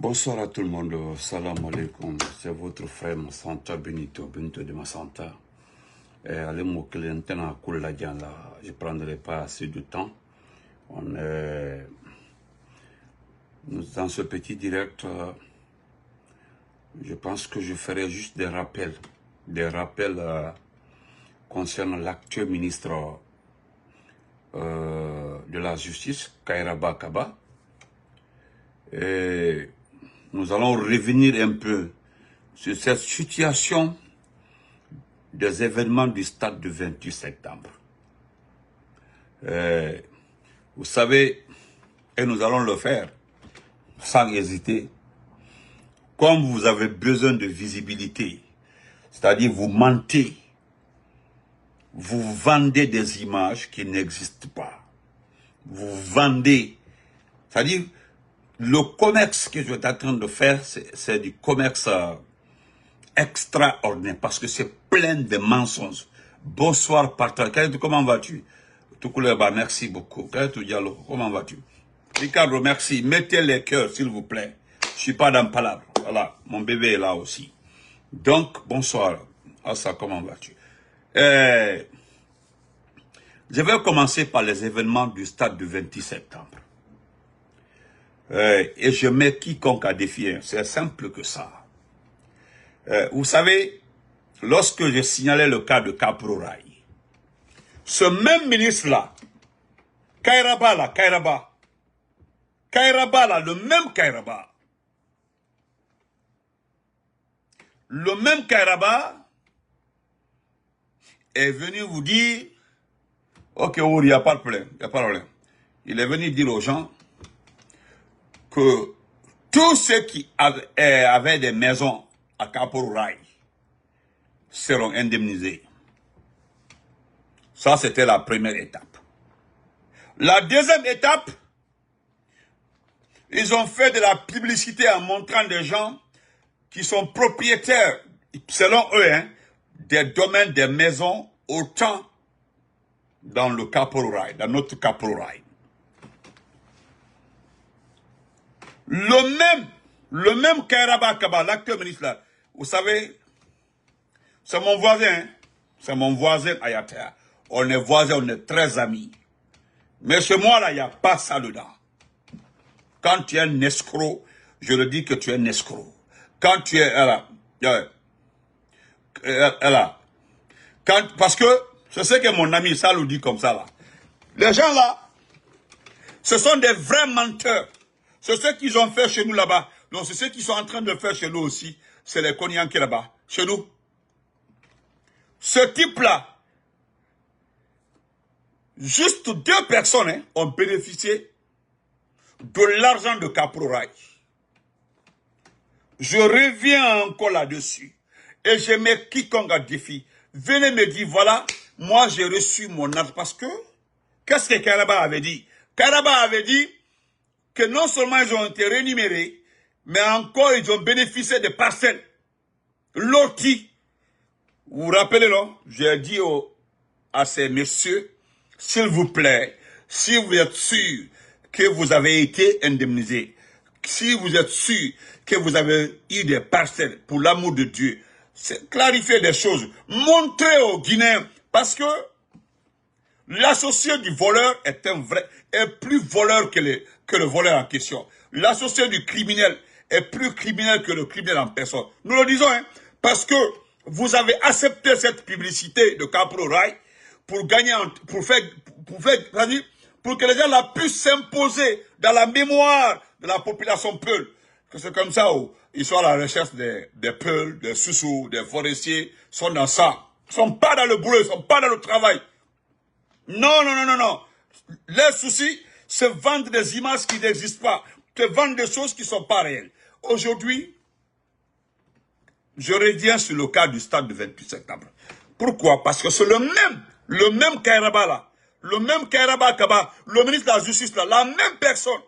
Bonsoir à tout le monde, salam alaikum, c'est votre frère Massanta Benito de Massanta. Allez moi je ne prendrai pas assez de temps. Dans ce petit direct, je pense que je ferai juste des rappels concernant l'actuel ministre de la Justice, Kairaba Kaba. Et nous allons revenir un peu sur cette situation des événements du stade du 28 septembre. Vous savez, et nous allons le faire sans hésiter, comme vous avez besoin de visibilité, c'est-à-dire vous mentez, vous vendez des images qui n'existent pas. Vous vendez, c'est-à-dire le commerce que je suis en train de faire, c'est du commerce extraordinaire parce que c'est plein de mensonges. Bonsoir, partage. Comment vas-tu? Merci beaucoup. Comment vas-tu? Ricardo, merci. Mettez les cœurs, s'il vous plaît. Je suis pas dans palabre. Voilà, mon bébé est là aussi. Donc, bonsoir. Assa, comment vas-tu? Je vais commencer par les événements du stade du 28 septembre. Et je mets quiconque à défier. C'est simple que ça. Vous savez, lorsque j'ai signalé le cas de Caprorail, ce même ministre-là, Kairaba, le même Kairaba est venu vous dire, ok, il n'y a pas de problème, Il est venu dire aux gens que tous ceux qui avaient des maisons à Caprorail seront indemnisés. Ça, c'était la première étape. La deuxième étape, ils ont fait de la publicité en montrant des gens qui sont propriétaires, selon eux, des domaines, des maisons, autant dans le Caprorail, dans notre Caprorail. Le même Kairaba Kaba, l'acteur ministre là, vous savez, c'est mon voisin, Ayatea. On est voisins, on est très amis. Mais chez moi là, il n'y a pas ça dedans. Quand tu es un escroc, je le dis que tu es un escroc. Quand tu es parce que je sais que mon ami Salou dit comme ça là. Les gens là, ce sont des vrais menteurs. C'est ce qu'ils ont fait chez nous là-bas. Donc c'est ce qu'ils sont en train de faire chez nous aussi. C'est les Konyanki là-bas, chez nous. Ce type-là, juste 2 personnes ont bénéficié de l'argent de Caprorail. Je reviens encore là-dessus. Et je mets quiconque à défi. Venez me dire, voilà, moi j'ai reçu mon argent. Parce que, qu'est-ce que Kairaba avait dit? Kairaba avait dit que non seulement ils ont été rémunérés, mais encore ils ont bénéficié de parcelles loties. Vous vous rappelez, non? J'ai dit à ces messieurs, s'il vous plaît, si vous êtes sûr que vous avez été indemnisés, si vous êtes sûr que vous avez eu des parcelles, pour l'amour de Dieu, c'est clarifier des choses, montrer aux Guinéens, parce que l'associé du voleur est plus voleur que le voleur en question. L'associé du criminel est plus criminel que le criminel en personne. Nous le disons, parce que vous avez accepté cette publicité de Caprorail pour gagner, pour que les gens la puissent s'imposer dans la mémoire de la population Peul. Que c'est comme ça où ils sont à la recherche des Peuls, des Soussous, des forestiers, sont dans ça. Ils sont pas dans le boulot, ils sont pas dans le travail. Non. Les soucis, c'est vendre des images qui n'existent pas. C'est vendre des choses qui ne sont pas réelles. Aujourd'hui, je reviens sur le cas du stade du 28 septembre. Pourquoi? Parce que c'est le même Kairaba là, le même Kairaba Kaba, le ministre de la Justice là, la même personne.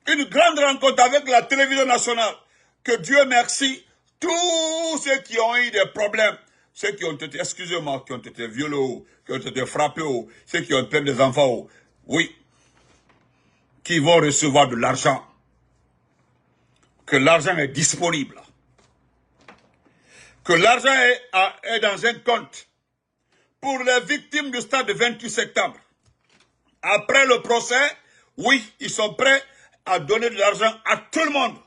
Une grande rencontre avec la télévision nationale. Que Dieu merci, tous ceux qui ont eu des problèmes, ceux qui ont été, excusez-moi, qui ont été violés, qui ont été frappés, ceux qui ont perdu des enfants, oui, qui vont recevoir de l'argent. que l'argent est disponible, que l'argent est dans un compte pour les victimes du stade de 28 septembre. Après le procès, oui, ils sont prêts à donner de l'argent à tout le monde,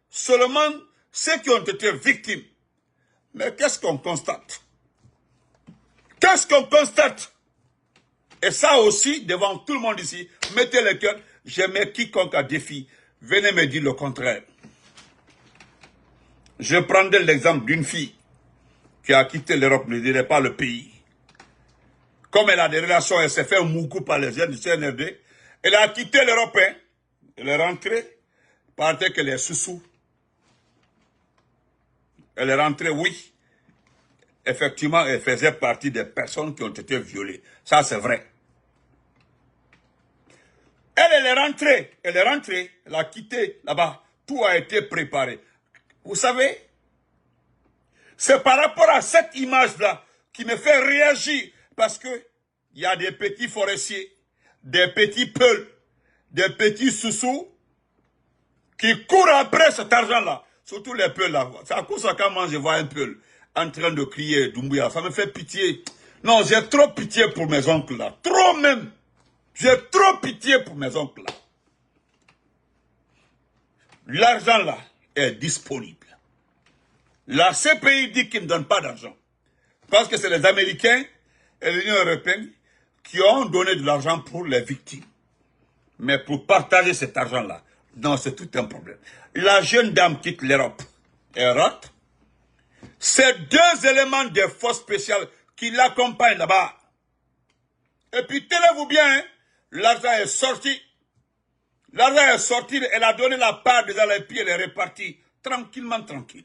seulement ceux qui ont été victimes. Mais qu'est-ce qu'on constate? Qu'est-ce qu'on constate? Et ça aussi, devant tout le monde ici, mettez le cœur, je mets quiconque à défi. Venez me dire le contraire. Je prendrai l'exemple d'une fille qui a quitté l'Europe, ne dirait pas le pays. Comme elle a des relations, elle s'est fait un moukou par les jeunes du CNRD. Elle a quitté l'Europe, hein. Elle est rentrée, parce qu'elle est sous-sous. Elle est rentrée, oui. Effectivement, elle faisait partie des personnes qui ont été violées. Ça, c'est vrai. Elle est rentrée, elle a quitté là-bas. Tout a été préparé. Vous savez, c'est par rapport à cette image-là qui me fait réagir. Parce que il y a des petits forestiers, des petits peuls, des petits sous-sous qui courent après cet argent-là. Surtout les peuls là. C'est à cause de ça quand moi je vois un peul en train de crier Doumbouya, ça me fait pitié. Non, j'ai trop pitié pour mes oncles là. Trop même. J'ai trop pitié pour mes oncles là. L'argent là est disponible. La CPI dit qu'il ne donne pas d'argent. Parce que c'est les Américains et l'Union européenne qui ont donné de l'argent pour les victimes. Mais pour partager cet argent-là, non, c'est tout un problème. La jeune dame quitte l'Europe. Elle rate. C'est deux éléments des forces spéciales qui l'accompagnent là-bas. Et puis, tenez-vous bien, hein, l'argent est sorti. L'argent est sorti, elle a donné la part déjà, et puis elle est répartie. Tranquillement, tranquille.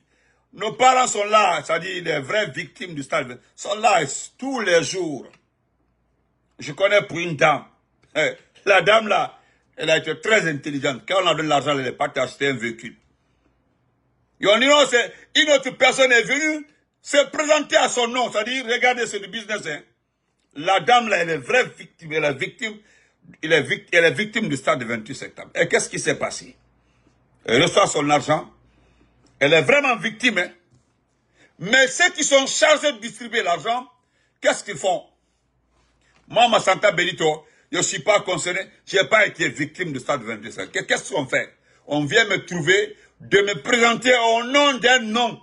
Nos parents sont là, c'est-à-dire les vraies victimes du stade, sont là tous les jours. Je connais pour une dame. La dame là, elle a été très intelligente. Quand on a donné l'argent, elle n'est pas acheté un véhicule. Et on dit non, une autre personne est venue se présenter à son nom. C'est-à-dire, regardez, c'est du business. Hein. La dame là, elle est vraie victime. Elle est victime du stade de 28 septembre. Et qu'est-ce qui s'est passé? Elle reçoit son argent. Elle est vraiment victime. Hein. Mais ceux qui sont chargés de distribuer l'argent, qu'est-ce qu'ils font? Moi, Massanta Benito, je ne suis pas concerné. Je n'ai pas été victime du stade 22 septembre. Qu'est-ce qu'on fait? On vient me trouver, de me présenter au nom d'un nom.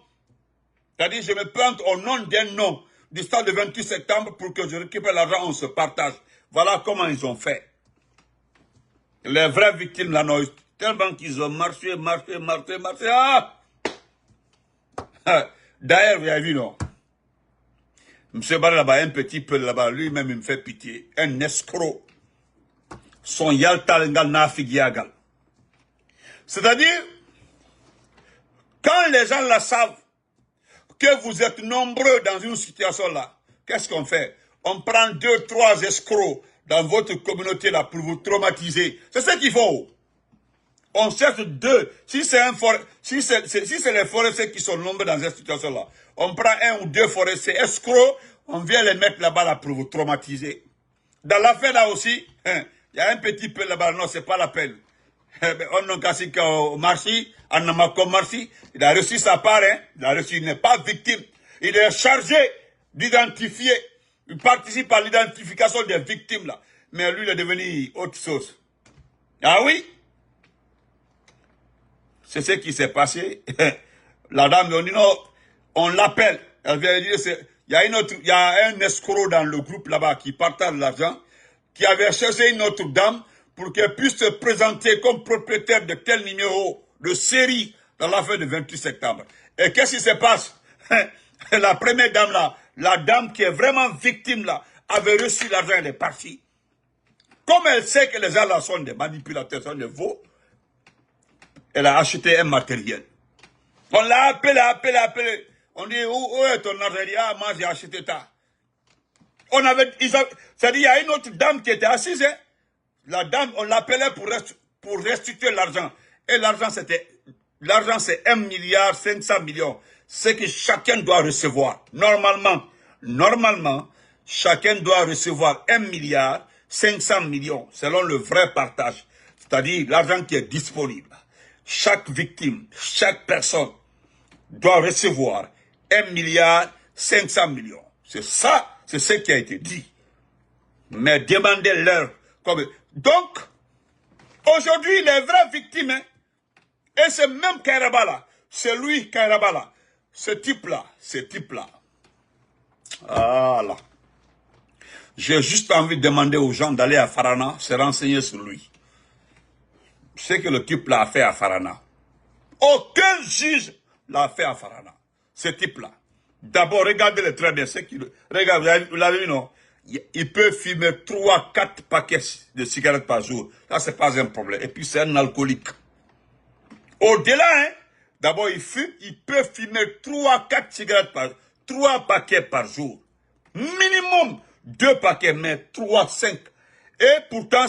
C'est-à-dire, je me présente au nom d'un nom du stade de 28 septembre pour que je récupère l'argent, on se partage. Voilà comment ils ont fait. Les vraies victimes, là, non, tellement qu'ils ont marché. Ah! D'ailleurs, vous avez vu, non? M. Barre là-bas, un petit peu là-bas, lui-même, il me fait pitié. Un escroc. Son yaltalengal nafigiagal. C'est-à-dire, quand les gens la savent, que vous êtes nombreux dans une situation là, qu'est-ce qu'on fait? On prend 2, 3 escrocs dans votre communauté là pour vous traumatiser. C'est ce qu'il faut. On cherche 2. Si c'est les forestiers qui sont nombreux dans cette situation là, on prend 1 ou 2 forestiers escrocs, on vient les mettre là-bas là pour vous traumatiser. Dans l'affaire là aussi, il y a un petit peu là-bas, non, c'est pas la peine. On a cassé au marché, on a comme marché, il a reçu sa part, hein, il n'est pas victime. Il est chargé d'identifier, il participe à l'identification des victimes là. Mais lui, il est devenu autre chose. Ah oui? C'est ce qui s'est passé. La dame, on dit non, on l'appelle. Elle vient dire, il y a un escroc dans le groupe là-bas qui partage l'argent, qui avait cherché une autre dame pour qu'elle puisse se présenter comme propriétaire de tel numéro de série dans l'affaire du 28 septembre. Et qu'est-ce qui se passe? La première dame là, la dame qui est vraiment victime là, avait reçu l'argent, elle est partie. Comme elle sait que les gens là sont des manipulateurs, sont des veaux, elle a acheté un matériel. On l'a appelé. On dit, où est ton argent? Elle dit, ah, moi j'ai acheté ça. C'est-à-dire, il y a une autre dame qui était assise, hein? La dame, on l'appelait pour restituer l'argent. Et l'argent, c'est 1,5 milliard. C'est que chacun doit recevoir. Normalement, chacun doit recevoir 1,5 milliard selon le vrai partage. C'est-à-dire l'argent qui est disponible. chaque victime, chaque personne doit recevoir 1,5 milliard. C'est ça, c'est ce qui a été dit. Mais demandez-leur. Donc, aujourd'hui, les vraies victimes, hein, et c'est même Kairaba là, c'est lui Kairaba là, ce type-là. Ah là. J'ai juste envie de demander aux gens d'aller à Farana, se renseigner sur lui. Ce que le type là a fait à Farana. Aucun juge l'a fait à Farana. Ce type-là. D'abord, regardez-le très bien. Regardez, vous l'avez vu, non? Il peut fumer 3-4 paquets de cigarettes par jour. Ça, c'est pas un problème. Et puis, c'est un alcoolique. Au-delà, hein, d'abord, il peut fumer 3-4 cigarettes par jour. 3 paquets par jour. Minimum 2 paquets, mais 3-5. Et pourtant,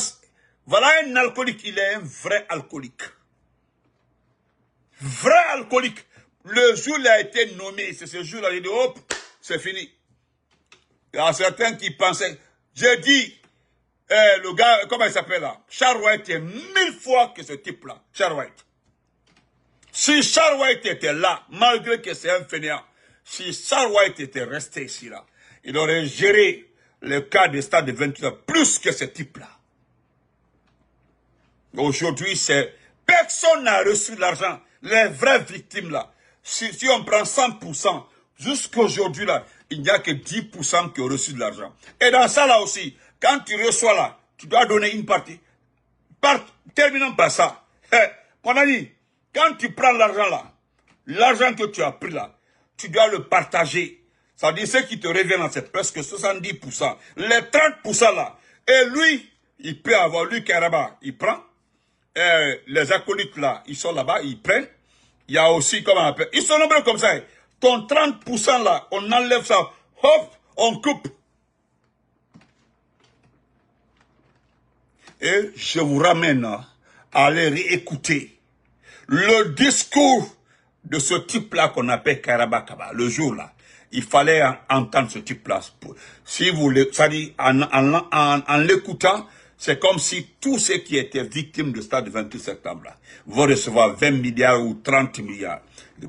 voilà un alcoolique. Il est un vrai alcoolique. Vrai alcoolique. Le jour où il a été nommé, c'est ce jour-là, il dit, hop, c'est fini. Il y a certains qui pensaient, j'ai dit, le gars, comment il s'appelle là? Charles White est 1000 fois que ce type-là. Charles White. Si Charles White était là, malgré que c'est un fainéant, si Charles White était resté ici là, il aurait géré le cas des stades de 28 ans plus que ce type-là. Aujourd'hui, personne n'a reçu l'argent. Les vraies victimes là, si on prend 100%, jusqu'aujourd'hui là, il n'y a que 10% qui ont reçu de l'argent. Et dans ça là aussi, quand tu reçois là, tu dois donner une partie. Terminons par ça. Mon ami, quand tu prends l'argent là, l'argent que tu as pris là, tu dois le partager. Ça veut dire ce qui te revient là, c'est presque 70%. Les 30% là, et lui, il peut avoir, lui Kairaba, il prend. Les acolytes là, ils sont là-bas, ils prennent. Il y a aussi, comment on appelle, ils sont nombreux comme ça. Ton 30% là, on enlève ça, hop, on coupe. Et je vous ramène à aller réécouter le discours de ce type-là qu'on appelle Kairaba Kaba. Le jour là, il fallait entendre ce type-là. Si vous le, ça dit, en l'écoutant, c'est comme si tous ceux qui étaient victimes du stade du 28 septembre là, vont recevoir 20 milliards ou 30 milliards.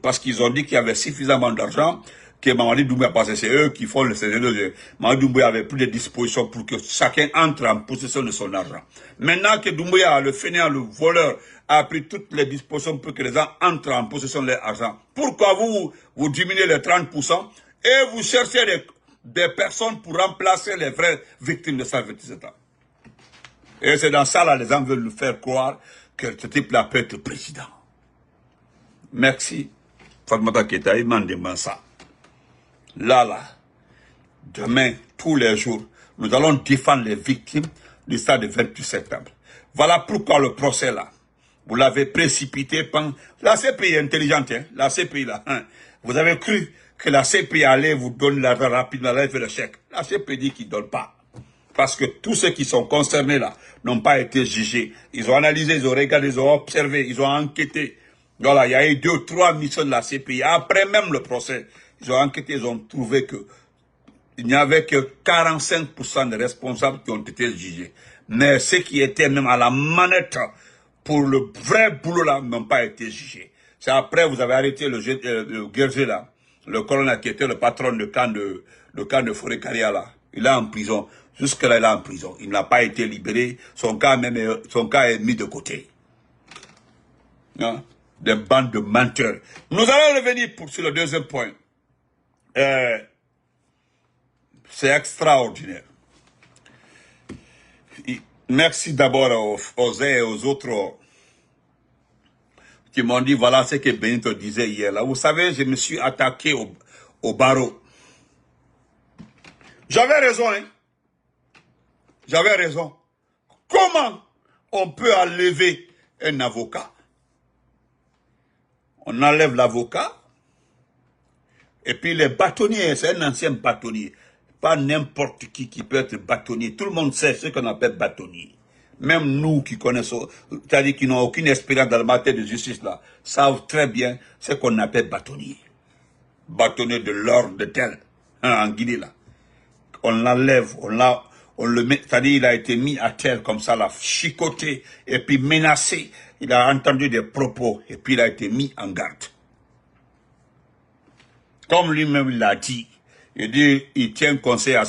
Parce qu'ils ont dit qu'il y avait suffisamment d'argent que Mamadi Doumbouya, parce que c'est eux qui font le scénario. Mamadi Doumbouya avait plus de dispositions pour que chacun entre en possession de son argent. Maintenant que Doumbouya, le fainéant, le voleur, a pris toutes les dispositions pour que les gens entrent en possession de leur argent, pourquoi vous diminuez les 30% et vous cherchez des personnes pour remplacer les vraies victimes de ça 27 ans? Et c'est dans ça, là, les gens veulent nous faire croire que ce type-là peut être président. Merci. Fatmata Keita, il m'a demandé ça. Là, demain, tous les jours, nous allons défendre les victimes du stade du 28 septembre. Voilà pourquoi le procès, là, vous l'avez précipité. La CPI est intelligente, hein, la CPI, là. Hein. Vous avez cru que la CPI allait vous donner l'argent rapidement, allait faire le chèque. La CPI dit qu'il ne donne pas. Parce que tous ceux qui sont concernés là n'ont pas été jugés. Ils ont analysé, ils ont regardé, ils ont observé, ils ont enquêté. Voilà, il y a eu 2 ou 3 missions de la CPI. Après même le procès, ils ont enquêté, ils ont trouvé que il n'y avait que 45% de responsables qui ont été jugés. Mais ceux qui étaient même à la manette pour le vrai boulot là n'ont pas été jugés. C'est après vous avez arrêté le Guerger là, le colonel qui était le patron de camp de Forêt-Caria là. Il est en prison. Jusque-là, il est en prison. Il n'a pas été libéré. Son cas est mis de côté. Hein? Des bandes de menteurs. Nous allons revenir sur le deuxième point. C'est extraordinaire. Merci d'abord aux uns et aux autres qui m'ont dit, voilà ce que Benito disait hier. Là. Vous savez, je me suis attaqué au barreau. J'avais raison, hein. J'avais raison. Comment on peut enlever un avocat? On enlève l'avocat. Et puis les bâtonniers, c'est un ancien bâtonnier. Pas n'importe qui peut être bâtonnier. Tout le monde sait ce qu'on appelle bâtonnier. Même nous qui connaissons, c'est-à-dire qui n'ont aucune expérience dans le matière de justice là, savent très bien ce qu'on appelle bâtonnier. Bâtonnier de l'ordre de tel, hein, en Guinée là. On l'enlève, on le met, c'est-à-dire il a été mis à terre comme ça, là, chicoté, et puis menacé. il a entendu des propos et puis il a été mis en garde. Comme lui-même l'a dit, il tient conseil à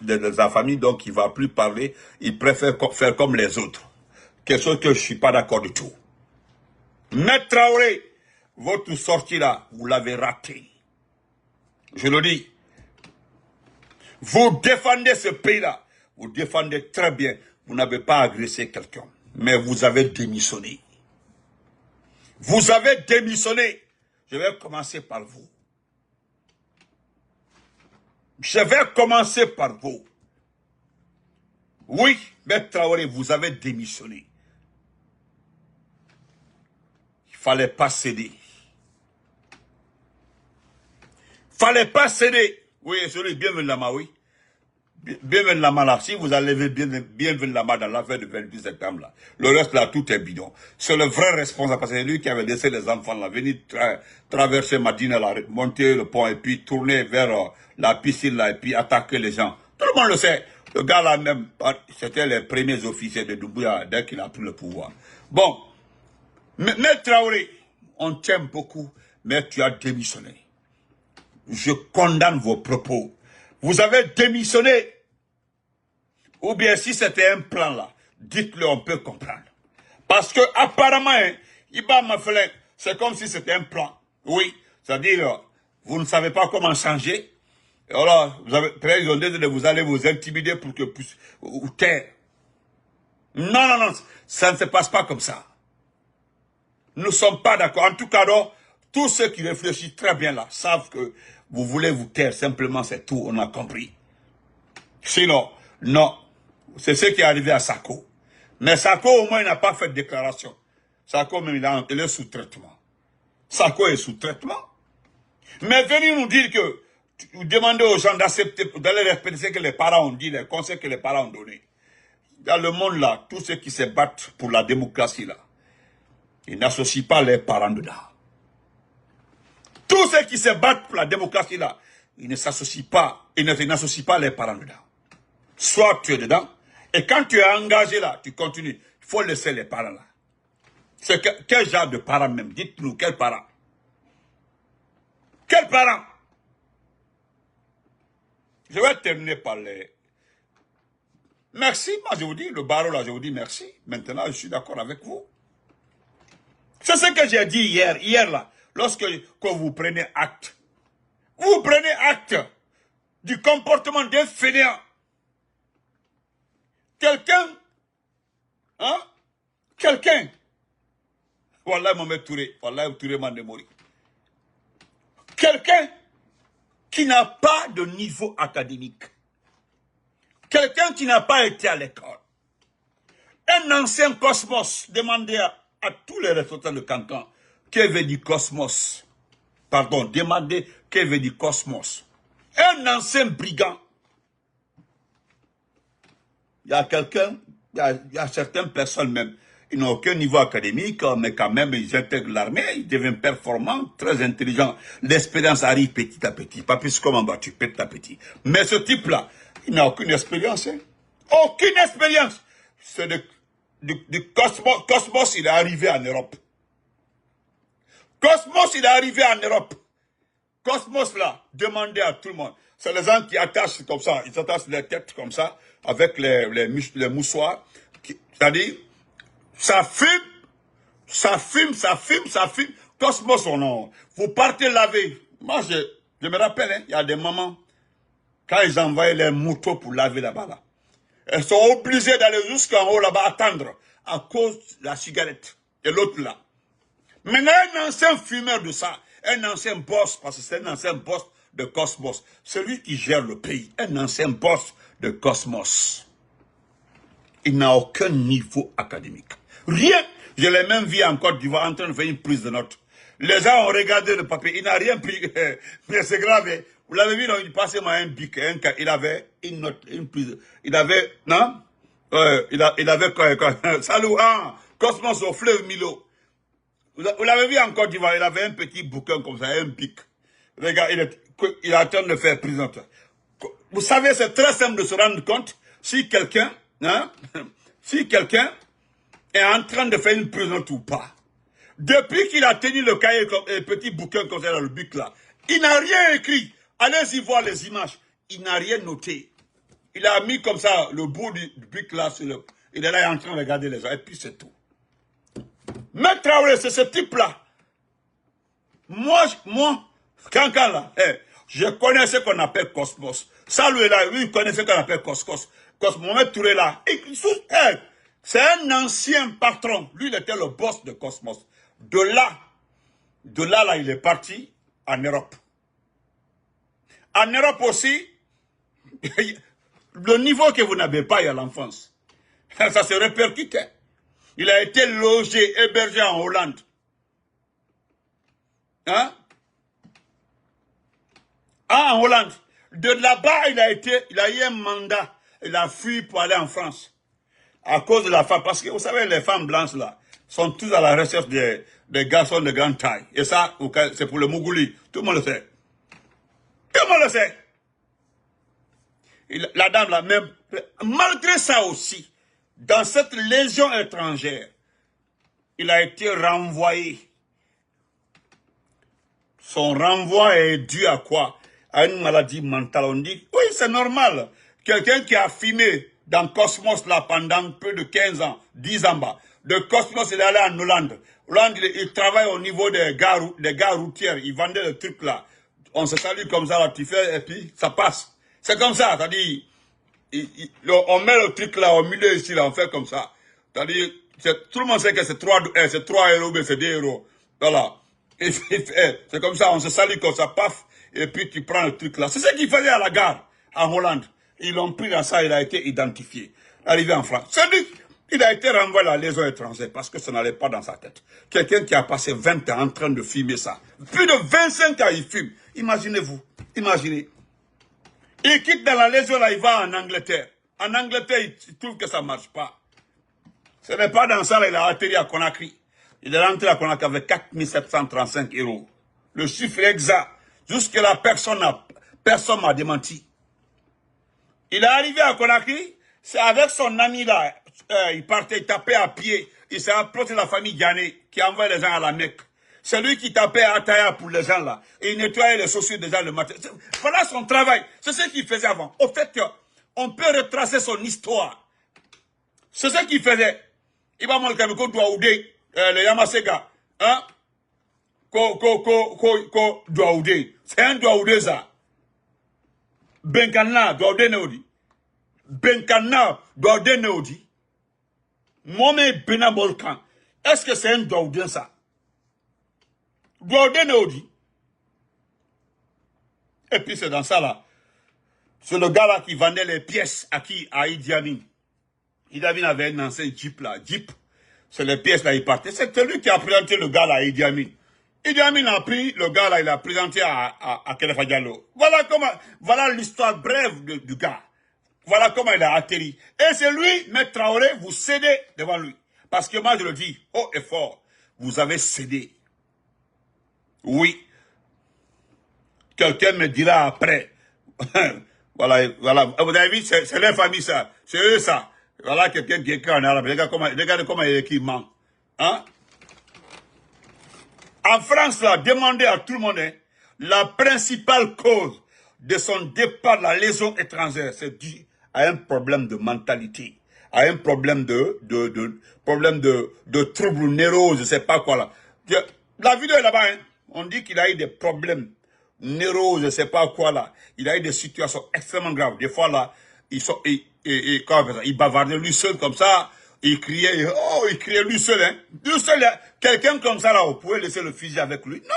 de sa famille, donc il ne va plus parler, il préfère faire comme les autres. Quelque chose que je ne suis pas d'accord du tout. Maître Traoré, votre sortie là, vous l'avez raté. Je le dis. Vous défendez ce pays-là. Vous défendez très bien. Vous n'avez pas agressé quelqu'un. Mais vous avez démissionné. Vous avez démissionné. Je vais commencer par vous. Je vais commencer par vous. Oui, Maître Traoré, vous avez démissionné. Il ne fallait pas céder. Il ne fallait pas céder. Oui, celui bienvenue Lama, oui. Bienvenue Lama là. Si vous allez bienvenue Lama dans l'affaire du 28 septembre là, le reste là, tout est bidon. C'est le vrai responsable, parce que c'est lui qui avait laissé les enfants là, venir traverser Madina là, monter le pont et puis tourner vers la piscine là et puis attaquer les gens. Tout le monde le sait. Le gars là même, c'était les premiers officiers de Doumbouya dès qu'il a pris le pouvoir. Bon, Maître Traoré, on t'aime beaucoup, mais tu as démissionné. Je condamne vos propos. Vous avez démissionné. Ou bien si c'était un plan là, dites-le, on peut comprendre. Parce que apparemment, hein, Iba Mafelen, c'est comme si c'était un plan. Oui, c'est-à-dire, vous ne savez pas comment changer. Et alors, peut-être ils ont dit que vous allez vous intimider pour que vous taire. Non, ça ne se passe pas comme ça. Nous ne sommes pas d'accord. En tout cas, donc, tous ceux qui réfléchissent très bien là savent que vous voulez vous taire. Simplement, c'est tout. On a compris. Sinon, non. C'est ce qui est arrivé à Sako. Mais Sako, au moins, il n'a pas fait de déclaration. Sako, même, il est sous traitement. Sako est sous traitement. Mais venir nous dire que vous demandez aux gens d'accepter, d'aller respecter ce que les parents ont dit, les conseils que les parents ont donnés. Dans le monde là, tous ceux qui se battent pour la démocratie là, ils n'associent pas les parents dedans. Tous ceux qui se battent pour la démocratie là, ils ne s'associent pas, ils n'associent pas les parents dedans. Soit tu es dedans, et quand tu es engagé là, tu continues. Il faut laisser les parents là. C'est quel genre de parents même? Dites-nous, quels parents? Quels parents? Je vais terminer par les... Merci, moi je vous dis, le barreau là, je vous dis merci. Maintenant, je suis d'accord avec vous. C'est ce que j'ai dit hier là, lorsque vous prenez acte. Vous prenez acte du comportement d'un fainéant. Quelqu'un, hein? Quelqu'un. Wallah, Mohamed Touré. Wallah, Touré m'a démoli. Quelqu'un qui n'a pas de niveau académique. Quelqu'un qui n'a pas été à l'école. Un ancien Cosmos. Demandez à tous les responsables de Cancan qu'est veut dire Cosmos. Pardon, demandez qu'est veut dire Cosmos. Un ancien brigand. Il y a quelqu'un, il y a certaines personnes même, ils n'ont aucun niveau académique, mais quand même, ils intègrent l'armée, ils deviennent performants, très intelligents. L'expérience arrive petit à petit, pas plus comme en battu, petit à petit. Mais ce type-là, il n'a aucune expérience. Hein. Aucune expérience. C'est du Cosmos. Cosmos, il est arrivé en Europe. Cosmos, il est arrivé en Europe. Cosmos, là, demandez à tout le monde. C'est les gens qui attachent comme ça, ils attachent les têtes comme ça, avec les moussoirs. C'est-à-dire, ça fume. Cosmos, non. Vous partez laver. Moi, je me rappelle, hein, il y a des mamans, quand ils envoyaient les motos pour laver là-bas, là, elles sont obligées d'aller jusqu'en haut là-bas attendre à cause de la cigarette. Et l'autre là. Maintenant, un ancien fumeur de ça, un ancien boss, parce que c'est un ancien boss de Cosmos, celui qui gère le pays, un ancien boss de Cosmos. Il n'a aucun niveau académique. Rien. Je l'ai même vu en Côte d'Ivoire en train de faire une prise de notes. Les gens ont regardé le papier, il n'a rien pris. Mais c'est grave. Vous l'avez vu, non, il passait moi un bic, il avait une note, une prise. Il avait, non? Il avait quoi? Salut, Cosmos au fleuve Milo. Vous l'avez vu en Côte d'Ivoire, il avait un petit bouquin comme ça, un bic. Regarde, il est en train de faire prise de notes. Vous savez, c'est très simple de se rendre compte si quelqu'un, hein, si quelqu'un est en train de faire une prison ou pas. Depuis qu'il a tenu le cahier, le petit bouquin comme ça dans le bic là, il n'a rien écrit. Allez-y voir les images. Il n'a rien noté. Il a mis comme ça le bout du bic là sur le... Il est là en train de regarder les gens. Et puis c'est tout. Maître Traoré, c'est ce type-là. Moi, Kankan là, je connais ce qu'on appelle Cosmos. Ça, lui là, lui, il connaît ce qu'on appelle Cosmos. Mohamed Touré là, c'est un ancien patron. Lui, il était le boss de Cosmos. De là, il est parti en Europe. En Europe aussi, le niveau que vous n'avez pas à l'enfance, ça se répercute. Il a été logé, hébergé en Hollande. Hein? Ah, en Hollande. De là-bas, il a eu un mandat. Il a fui pour aller en France. À cause de la femme. Parce que vous savez, les femmes blanches là, sont tous à la recherche des garçons de grande taille. Et ça, c'est pour le Mougouli. Tout le monde le sait. Tout le monde le sait. La dame là, même, malgré ça aussi, dans cette légion étrangère, il a été renvoyé. Son renvoi est dû à quoi? À une maladie mentale. On dit, oui, c'est normal. Quelqu'un qui a fumé dans Cosmos là pendant plus de 15 ans, 10 ans bas. De Cosmos, il est allé en Hollande. Hollande, il travaille au niveau des gares routières. Il vendait le truc là. On se salue comme ça, là, tu fais, et puis ça passe. C'est comme ça, c'est-à-dire, on met le truc là au milieu ici, là, on fait comme ça. C'est-à-dire, tout le monde sait que c'est 3 euros, mais c'est 2 euros. Voilà. C'est comme ça, on se salue comme ça, paf, et puis tu prends le truc là. C'est ce qu'il faisait à la gare, en Hollande. Ils l'ont pris dans ça, il a été identifié. Arrivé en France. C'est lui, il a été renvoyé à la liaison étrangère parce que ça n'allait pas dans sa tête. Quelqu'un qui a passé 20 ans en train de fumer ça. Plus de 25 ans, il fume. Imaginez-vous, imaginez. Il quitte dans la légion là, il va en Angleterre. En Angleterre, il trouve que ça ne marche pas. Ce n'est pas dans ça, là, il a atterri à Conakry. Il est rentré à Conakry avec 4735 euros. Le chiffre est exact. Jusque-là, personne m'a démenti. Il est arrivé à Conakry, c'est avec son ami là, il partait taper à pied. Il s'est approché de la famille Diané qui envoie les gens à la Mecque. C'est lui qui tapait à Ataya pour les gens là. Et il nettoyait les chaussures des gens le matin. Voilà son travail. C'est ce qu'il faisait avant. Au fait, on peut retracer son histoire. C'est ce qu'il faisait. Il va montrer que Douaoudé, le Yamasega, hein? Douaoudé. C'est un Douaoudé ça. Benkana, Douaoudé Neodi. Benkana, Douaoudé Neodi. Mome Benabolkan. Est-ce que c'est un Douaoudé ça? Douaoudé Neodi. Et puis c'est dans ça là. C'est le gars là qui vendait les pièces à qui? À Idi Amin. Idi Amin avait un ancien Jeep là. Jeep. C'est les pièces là, il partait. C'est lui qui a présenté le gars là à Idi Amin. Idi Amin a pris le gars là, il a présenté à Kerefa Diallo. Voilà l'histoire brève du gars. Voilà comment il a atterri. Et c'est lui, Maître Traoré, vous cédez devant lui. Parce que moi je le dis, haut et fort, vous avez cédé. Oui. Quelqu'un me dira après. Voilà. Vous avez vu, c'est leur famille ça. C'est eux ça. Voilà quelqu'un qui écrit en arabe. Regardez comment il écrit ment. Hein? En France, là, demandez à tout le monde, hein, la principale cause de son départ de la légion étrangère, c'est dû à un problème de mentalité, à un problème de troubles neuroses, je sais pas quoi là. La vidéo est là-bas, hein. On dit qu'il a eu des problèmes neuroses, je sais pas quoi là. Il a eu des situations extrêmement graves. Des fois là, il bavardait lui seul comme ça. Il criait lui seul, hein. Lui seul, quelqu'un comme ça, là, vous pouvez laisser le fusil avec lui. Non.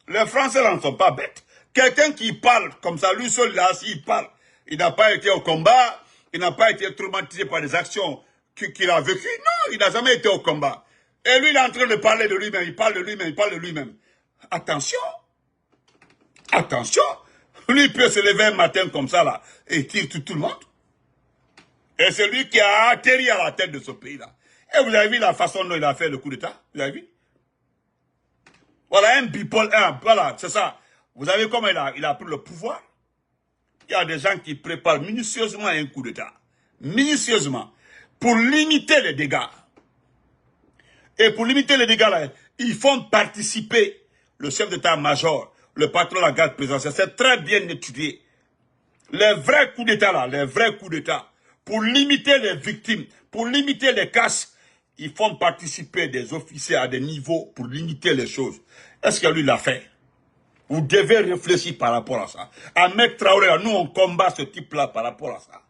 Les Français, là, ne sont pas bêtes. Quelqu'un qui parle comme ça, lui seul, là, s'il parle, il n'a pas été au combat, il n'a pas été traumatisé par des actions qu'il a vécues. Non, il n'a jamais été au combat. Et lui, il est en train de parler de lui-même, il parle de lui-même. Attention. Attention. Lui, il peut se lever un matin comme ça, là, et tire tout le monde. Et c'est lui qui a atterri à la tête de ce pays-là. Et vous avez vu la façon dont il a fait le coup d'État? Vous avez vu? Voilà, un bipolaire, voilà, c'est ça. Vous avez comment il a pris le pouvoir? Il y a des gens qui préparent minutieusement un coup d'État. Minutieusement. Pour limiter les dégâts. Et pour limiter les dégâts, là, ils font participer le chef d'état-major, le patron de la garde présidentielle. C'est très bien étudié. Les vrais coups d'État, là, les vrais coups d'État, pour limiter les victimes, pour limiter les casses, ils font participer des officiers à des niveaux pour limiter les choses. Est-ce que lui l'a fait? Vous devez réfléchir par rapport à ça. Ahmed Traoré, nous on combat ce type-là par rapport à ça.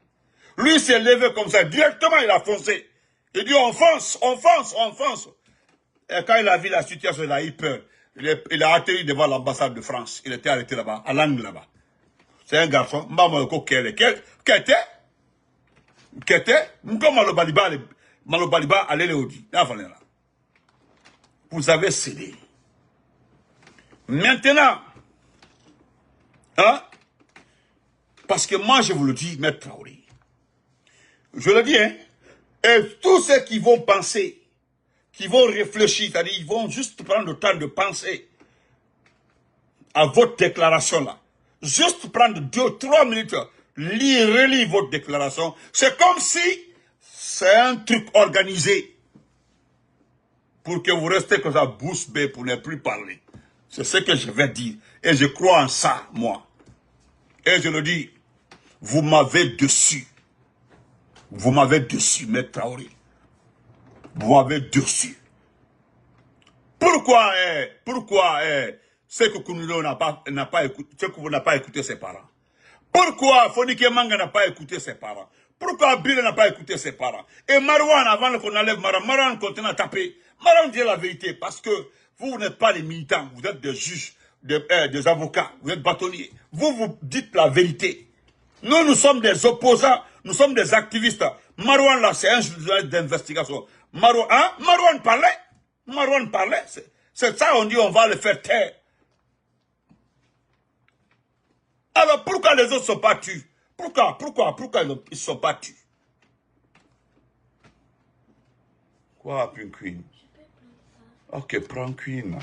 Lui s'est levé comme ça, directement il a foncé. Il dit on fonce, on fonce, on fonce. Et quand il a vu la situation, il a eu peur. Il a atterri devant l'ambassade de France. Il était arrêté là-bas, à l'angle là-bas. C'est un garçon, vous avez cédé. Maintenant, hein, parce que moi je vous le dis, Maître Traoré, je le dis, hein, et tous ceux qui vont penser, qui vont réfléchir, c'est-à-dire ils vont juste prendre le temps de penser à votre déclaration là, juste prendre 2-3 minutes, relire votre déclaration, c'est comme si c'est un truc organisé pour que vous restez comme ça, bouche bée, pour ne plus parler. C'est ce que je vais dire. Et je crois en ça, moi. Et je le dis, vous m'avez dessus. Vous m'avez dessus, Maître Traoré. Vous m'avez dessus. Pourquoi Sékou Kounou n'a pas écouté ses parents? Pourquoi Fonike Manga n'a pas écouté ses parents? Pourquoi Bill n'a pas écouté ses parents? Et Marouane, avant qu'on enlève Marouane continue à taper. Marouane dit la vérité, parce que vous n'êtes pas les militants, vous êtes des juges, des avocats, vous êtes bâtonniers. Vous dites la vérité. Nous sommes des opposants, nous sommes des activistes. Marouane là, c'est un journaliste d'investigation. Marouane parlait. Marouane parlait. C'est ça, on dit, on va le faire taire. Alors pourquoi les autres ne sont pas tués? Pourquoi ils ne sont pas tués? Quoi, prends Queen? Ok, prends Queen.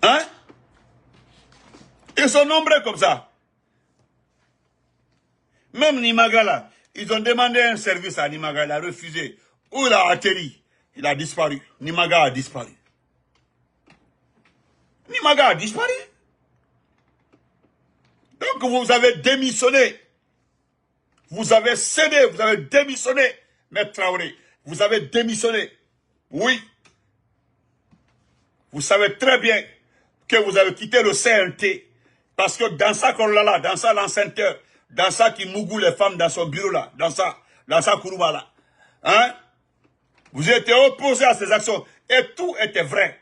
Hein? Ils sont nombreux comme ça. Même Nimagala, ils ont demandé un service à Nimaga, il a refusé. Où il a atterri? Il a disparu. Nimaga a disparu. Nimaga a disparu. Donc vous avez démissionné. Vous avez cédé, vous avez démissionné, Maître Traoré. Vous avez démissionné. Oui. Vous savez très bien que vous avez quitté le CNT. Parce que dans ça qu'on l'a là, dans ça l'enceinteur, dans ça qui mougou les femmes dans son bureau là, dans ça Kourouba là. Hein? Vous étiez opposé à ces actions. Et tout était vrai.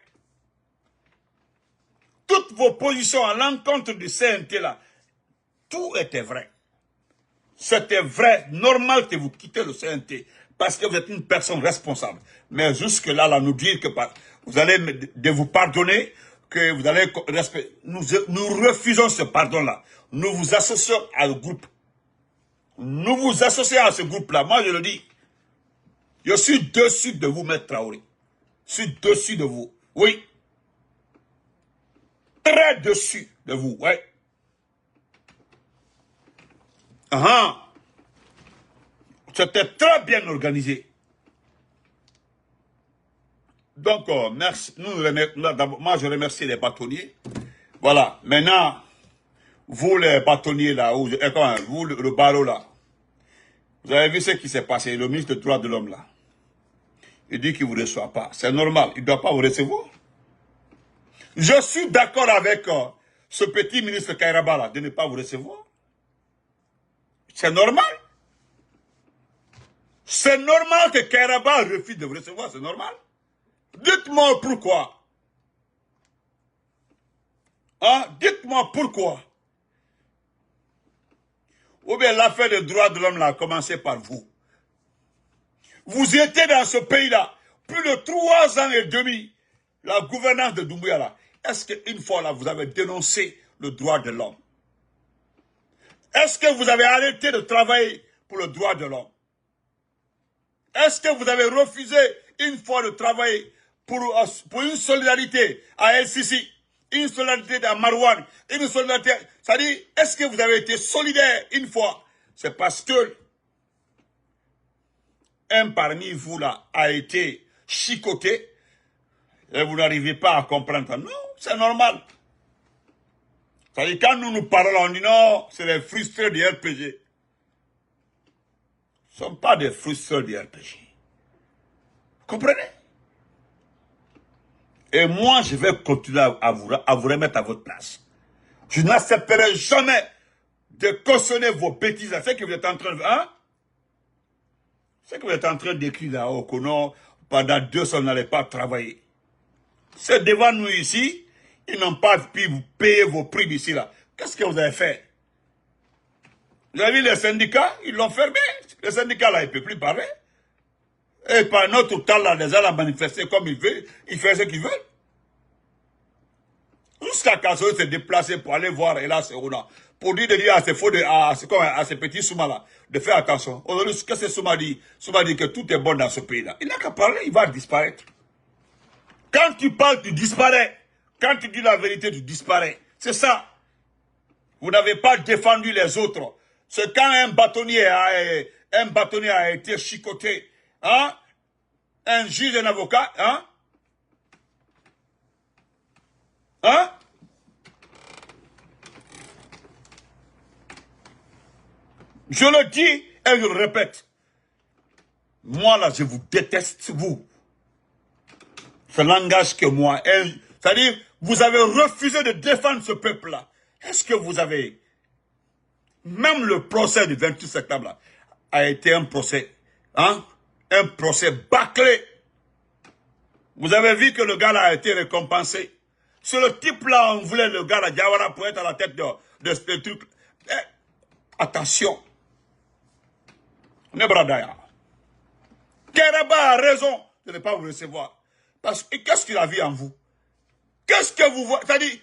Toutes vos positions à l'encontre du CNT là, tout était vrai. C'était vrai, normal que vous quittez le CNT, parce que vous êtes une personne responsable. Mais jusque-là, là, nous dire que vous allez de vous pardonner, que vous allez respecter. Nous refusons ce pardon-là. Nous vous associons à le groupe. Nous vous associons à ce groupe-là. Moi, je le dis. Je suis dessus de vous, Maître Traoré. Je suis dessus de vous. Oui. Très dessus de vous, oui. C'était très bien organisé. Donc, merci. Moi, je remercie les bâtonniers. Voilà. Maintenant, vous, les bâtonniers là, vous, le barreau là, vous avez vu ce qui s'est passé. Le ministre des droits de l'homme là, il dit qu'il ne vous reçoit pas. C'est normal. Il ne doit pas vous recevoir. Je suis d'accord avec ce petit ministre Kairaba là, de ne pas vous recevoir. C'est normal. C'est normal que Kairaba refuse de vous recevoir, c'est normal. Dites-moi pourquoi. Hein? Dites-moi pourquoi. Ou bien l'affaire des droits de l'homme a commencé par vous. Vous étiez dans ce pays-là plus de 3 ans et demi. La gouvernance de Doumbouya là. Est-ce qu'une fois là, vous avez dénoncé le droit de l'homme? Est-ce que vous avez arrêté de travailler pour le droit de l'homme? Est-ce que vous avez refusé une fois de travailler pour une solidarité à LCC, une solidarité à Marouane, une solidarité... C'est-à-dire, est-ce que vous avez été solidaire une fois? C'est parce que un parmi vous là a été chicoté et vous n'arrivez pas à comprendre. Non, c'est normal. C'est-à-dire, quand nous parlons, on dit non, c'est les frustrés du RPG. Ce ne sont pas des frustrés du RPG. Vous comprenez? Et moi, je vais continuer à vous remettre à votre place. Je n'accepterai jamais de cautionner vos bêtises. C'est ce que vous êtes en train de... Hein? C'est que vous êtes en train d'écrire là-haut que non, pendant 2 ans, vous n'allez pas travailler. C'est devant nous ici, ils n'ont pas pu vous payer vos primes ici là. Qu'est-ce que vous avez fait? Vous avez vu les syndicats, ils l'ont fermé. Les syndicats là, ils ne peuvent plus parler. Et par notre temps là, les gens ont manifesté comme ils veulent, ils font ce qu'ils veulent. Jusqu'à Kassou s'est déplacé pour aller voir Elas Serouna. Pour dire à ces petits Souma là, de faire attention. Aujourd'hui, ce que c'est Souma dit que tout est bon dans ce pays là. Il n'a qu'à parler, il va disparaître. Quand tu parles, tu disparais. Quand tu dis la vérité, tu disparais. C'est ça. Vous n'avez pas défendu les autres. C'est quand un bâtonnier a été chicoté, hein? Un juge, un avocat, hein? Hein? Je le dis et je le répète. Moi là, je vous déteste, vous. Ce langage que moi. C'est-à-dire, vous avez refusé de défendre ce peuple-là. Est-ce que vous avez... Même le procès du 28 septembre là, a été un procès, hein? Un procès bâclé. Vous avez vu que le gars là a été récompensé. C'est le type là, on voulait le gars là, Diawara, pour être à la tête de ce truc. Eh, attention. Nebradaya. Keraba a raison de ne pas vous recevoir. Parce que qu'est-ce qu'il a vu en vous? Qu'est-ce que vous voyez? C'est-à-dire,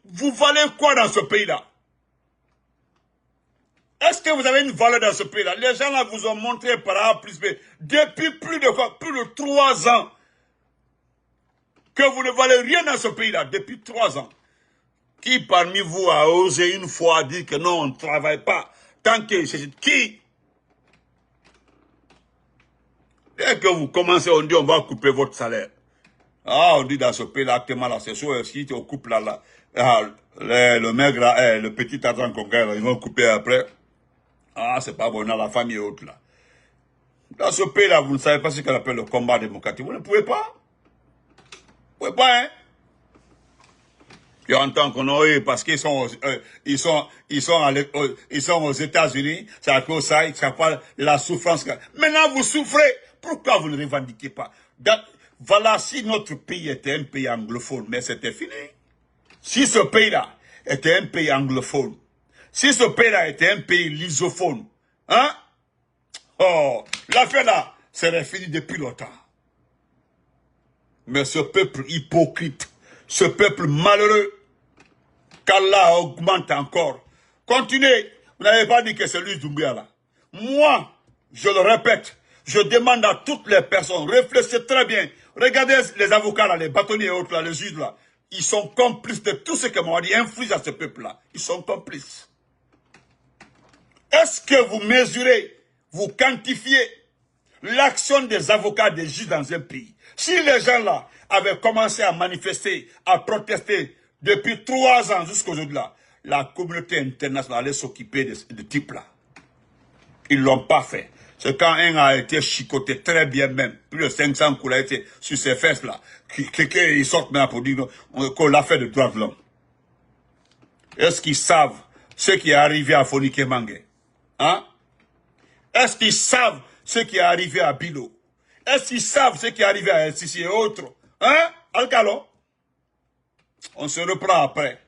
vous valez quoi dans ce pays-là? Est-ce que vous avez une valeur dans ce pays-là? Les gens là vous ont montré par A plus B, depuis plus de 3 ans, que vous ne valez rien dans ce pays-là, depuis 3 ans. Qui parmi vous a osé une fois dire que non, on ne travaille pas? Tant que c'est qui? Dès que vous commencez, on dit on va couper votre salaire. Ah, on dit dans ce pays-là, actuellement, là, c'est sûr, si on coupe là, le maigre, le petit argent qu'on gagne, ils vont couper après. Ah, c'est pas bon, dans la famille et autres, là. Dans ce pays-là, vous ne savez pas ce qu'on appelle le combat démocratique. Vous ne pouvez pas. Vous ne pouvez pas, hein. Puis en tant qu'on a, parce qu'ils sont, ils sont aux États-Unis, c'est à cause de ça, ils savent pas la souffrance. Maintenant, vous souffrez. Pourquoi vous ne revendiquez pas? Voilà, si notre pays était un pays anglophone, mais c'était fini. Si ce pays-là était un pays anglophone, si ce pays-là était un pays lusophone, hein? Oh, l'affaire là serait finie depuis longtemps. Mais ce peuple hypocrite, ce peuple malheureux, qu'Allah augmente encore. Continuez. Vous n'avez pas dit que c'est lui Doumbouya là. Moi, je le répète, je demande à toutes les personnes, réfléchissez très bien. Regardez les avocats là, les bâtonniers et autres là, les juges là. Ils sont complices de tout ce que Mouadi inflige à ce peuple là. Ils sont complices. Est-ce que vous mesurez, vous quantifiez l'action des avocats, des juges dans un pays? Si les gens là avaient commencé à manifester, à protester depuis 3 ans jusqu'à aujourd'hui là, la communauté internationale allait s'occuper de ce type là. Ils ne l'ont pas fait. C'est quand un a été chicoté très bien même, plus de 500 coups a été sur ses fesses là, qu'ils sortent maintenant pour dire qu'on l'a fait de droits de l'homme. Est-ce qu'ils savent ce qui est arrivé à Fonike Mange? Hein? Est-ce qu'ils savent ce qui est arrivé à Bilo? Est-ce qu'ils savent ce qui est arrivé à LCC et autres? Hein? Alcalo? On se reprend après.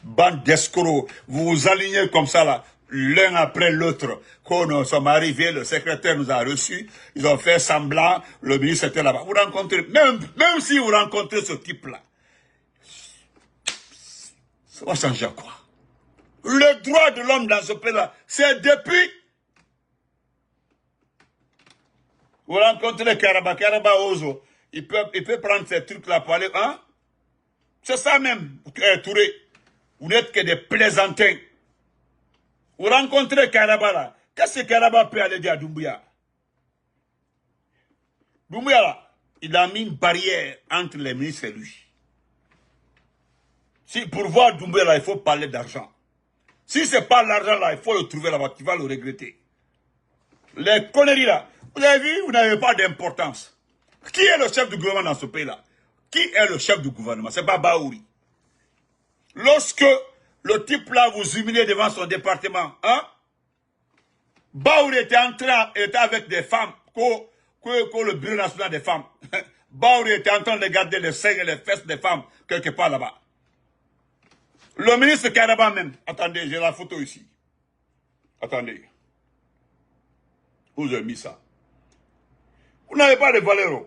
Bande d'escrocs, vous vous alignez comme ça là, l'un après l'autre. Quand nous sommes arrivés, le secrétaire nous a reçus, ils ont fait semblant, le ministre était là-bas. Vous rencontrez, même si vous rencontrez ce type-là, ça va changer à quoi? Le droit de l'homme dans ce pays-là, c'est depuis. Vous rencontrez Karaba Ozo, il peut prendre ces trucs-là pour aller, hein? C'est ça même, Touré. Vous n'êtes que des plaisantins. Vous rencontrez Karaba là. Qu'est-ce que Karaba peut aller dire à Doumbouya? Doumbouya là, il a mis une barrière entre les ministres et lui. Si pour voir Doumbouya là, il faut parler d'argent. Si ce n'est pas l'argent là, il faut le trouver là-bas, tu vas le regretter. Les conneries là, vous avez vu, vous n'avez pas d'importance. Qui est le chef du gouvernement dans ce pays-là? Qui est le chef du gouvernement? C'est pas Baouri. Lorsque le type là vous humiliez devant son département, hein? Baouri était était avec des femmes, le bureau national des femmes. Baouri était en train de garder les seins et les fesses des femmes quelque part là-bas. Le ministre Kairaba même, attendez, j'ai la photo ici. Attendez. Où j'ai mis ça? Vous n'avez pas de valeur.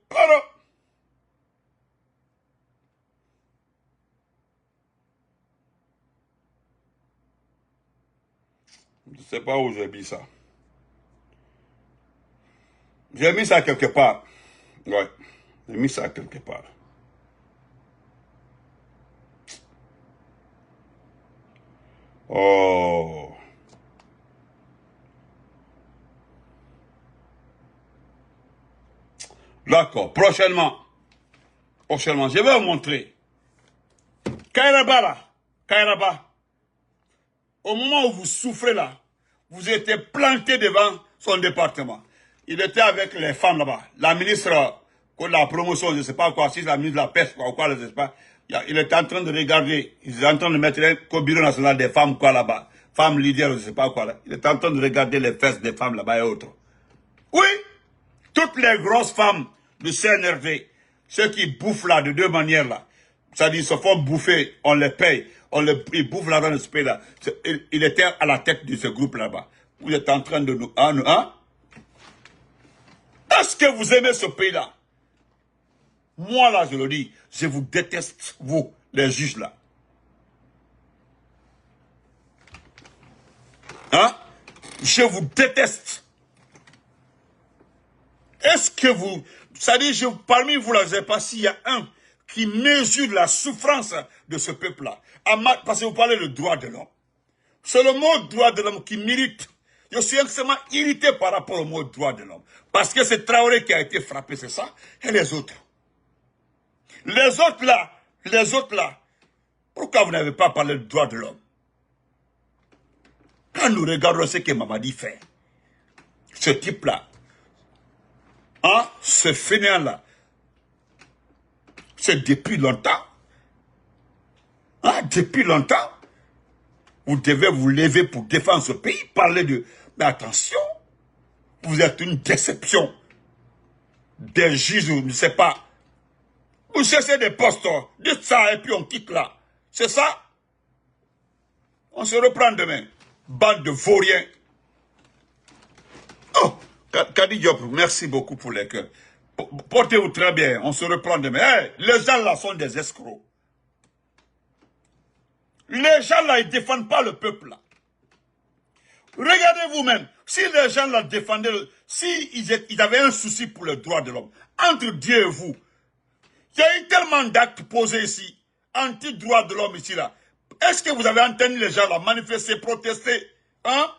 Pardon. Je ne sais pas où j'ai mis ça. J'ai mis ça quelque part. Ouais. J'ai mis ça quelque part. Oh. D'accord. Prochainement, je vais vous montrer. Kairaba là. Kairaba. Au moment où vous souffrez là, vous étiez planté devant son département. Il était avec les femmes là-bas. La ministre de la promotion, je ne sais pas quoi, si c'est la ministre de la pêche ou quoi, je ne sais pas. Il était en train de regarder, il est en train de mettre au bureau national des femmes quoi là-bas. Femmes leaders, je ne sais pas quoi là. Il est en train de regarder les fesses des femmes là-bas et autres. Oui, toutes les grosses femmes du CNRD, ceux qui bouffent là de deux manières là, c'est-à-dire ils se font bouffer, on les paye, ils bouffent là dans ce pays là. Il était à la tête de ce groupe là-bas. Vous êtes en train de nous... Hein? Est-ce que vous aimez ce pays-là? Moi, là, je le dis, je vous déteste, vous, les juges, là. Hein? Je vous déteste. Est-ce que vous... C'est-à-dire, parmi vous, là, je ne sais pas s'il y a un qui mesure la souffrance de ce peuple-là. Parce que vous parlez de droit de l'homme. C'est le mot droit de l'homme qui mérite. Je suis extrêmement irrité par rapport au mot droit de l'homme. Parce que c'est Traoré qui a été frappé, c'est ça? Et les autres? Les autres là, pourquoi vous n'avez pas parlé de droit de l'homme? Quand nous regardons ce que Mamadi fait, ce type-là, hein, ce fainéant-là, c'est depuis longtemps. Hein, depuis longtemps. Vous devez vous lever pour défendre ce pays, parler de... Mais attention, vous êtes une déception. Des juges, je ne sais pas. Vous cherchez des postes, dites ça et puis on quitte là. C'est ça? On se reprend demain. Bande de vauriens. Oh, Kadi Diop, merci beaucoup pour les cœurs. Portez-vous très bien, on se reprend demain. Hey, les gens là sont des escrocs. Les gens là, ils ne défendent pas le peuple là. Regardez vous-même, si les gens là défendaient, si ils avaient un souci pour les droits de l'homme, entre Dieu et vous, il y a eu tellement d'actes posés ici, anti-droits de l'homme ici là. Est-ce que vous avez entendu les gens là manifester, protester, hein?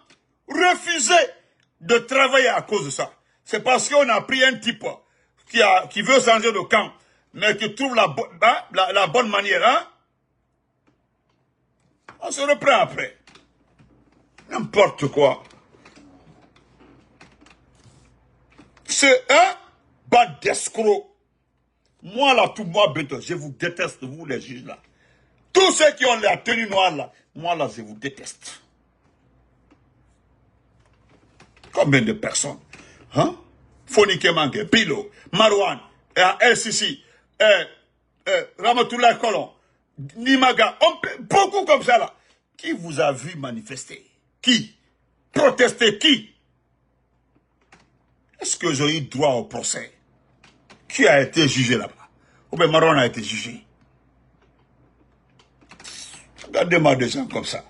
Refuser de travailler à cause de ça. C'est parce qu'on a pris un type qui veut changer de camp, mais qui trouve la bonne manière, hein? On se reprend après. N'importe quoi. C'est un bas d'escroc. Moi là, tout moi, bête, je vous déteste, vous les juges là. Tous ceux qui ont la tenue noire là, moi là, je vous déteste. Combien de personnes? Hein? Fonike Mange, Pilo, Marwan, LCC, Ramatoulaye Kolon, Nimaga, beaucoup comme ça là. Qui vous a vu manifester? Qui? Protester qui? Est-ce que j'ai eu droit au procès? Qui a été jugé là-bas? Ou bien Marwan a été jugé? Regardez-moi des gens comme ça.